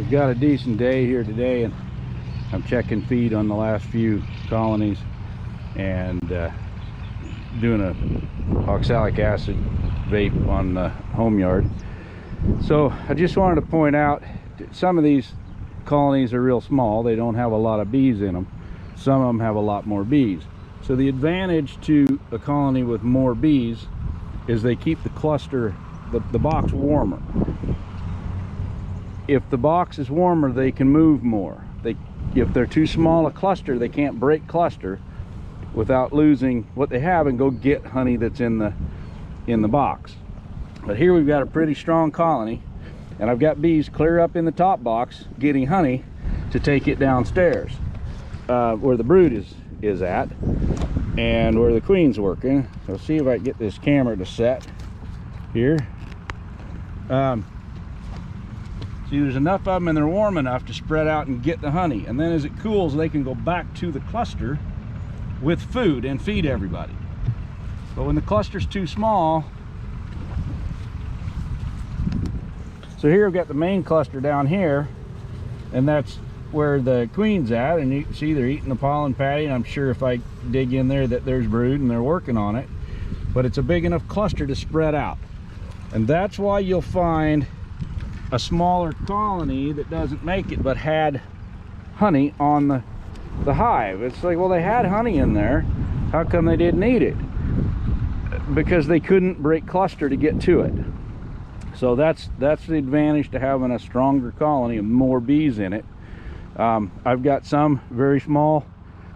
we've got a decent day here today, and I'm checking feed on the last few colonies and doing a oxalic acid vape on the home yard. So I just wanted to point out some of these colonies are real small. They don't have a lot of bees in them. Some of them have a lot more bees. So the advantage to a colony with more bees is they keep the cluster, the box warmer. If the box is warmer, they can move more. If they're too small a cluster, they can't break cluster without losing what they have and go get honey that's in the box. But here we've got a pretty strong colony, and I've got bees clear up in the top box getting honey to take it downstairs where the brood is at and where the queen's working. So see if I can get this camera to set here. See, there's enough of them and they're warm enough to spread out and get the honey, and then as it cools they can go back to the cluster with food and feed everybody. But when the cluster's too small, so here we've got the main cluster down here, and that's where the queen's at, and you can see they're eating the pollen patty, and I'm sure if I dig in there that there's brood and they're working on it. But it's a big enough cluster to spread out, and that's why you'll find a smaller colony that doesn't make it but had honey on the hive. It's like, well, they had honey in there, how come they didn't eat it? Because they couldn't break cluster to get to it. So that's the advantage to having a stronger colony and more bees in it. I've got some very small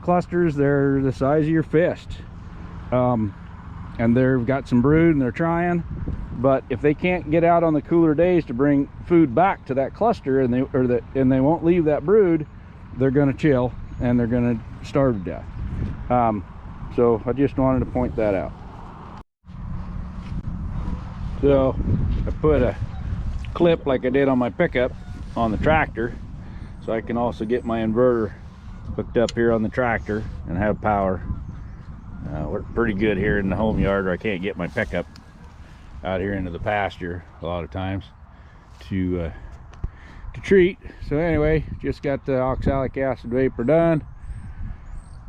clusters. They're the size of your fist, and they've got some brood and they're trying. But if they can't get out on the cooler days to bring food back to that cluster, and they won't leave that brood, they're going to chill and they're going to starve to death. So I just wanted to point that out. So I put a clip like I did on my pickup on the tractor, so I can also get my inverter hooked up here on the tractor and have power. Work pretty good here in the home yard, or I can't get my pickup out here into the pasture a lot of times to treat. So anyway, just got the oxalic acid vapor done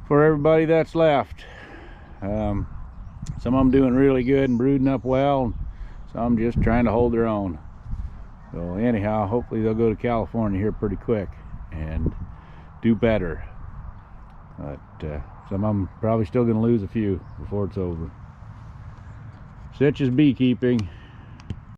for everybody that's left. Some of them doing really good and brooding up well, some just trying to hold their own. So anyhow, hopefully they'll go to California here pretty quick and do better. But some of them probably still going to lose a few before it's over. Such is beekeeping.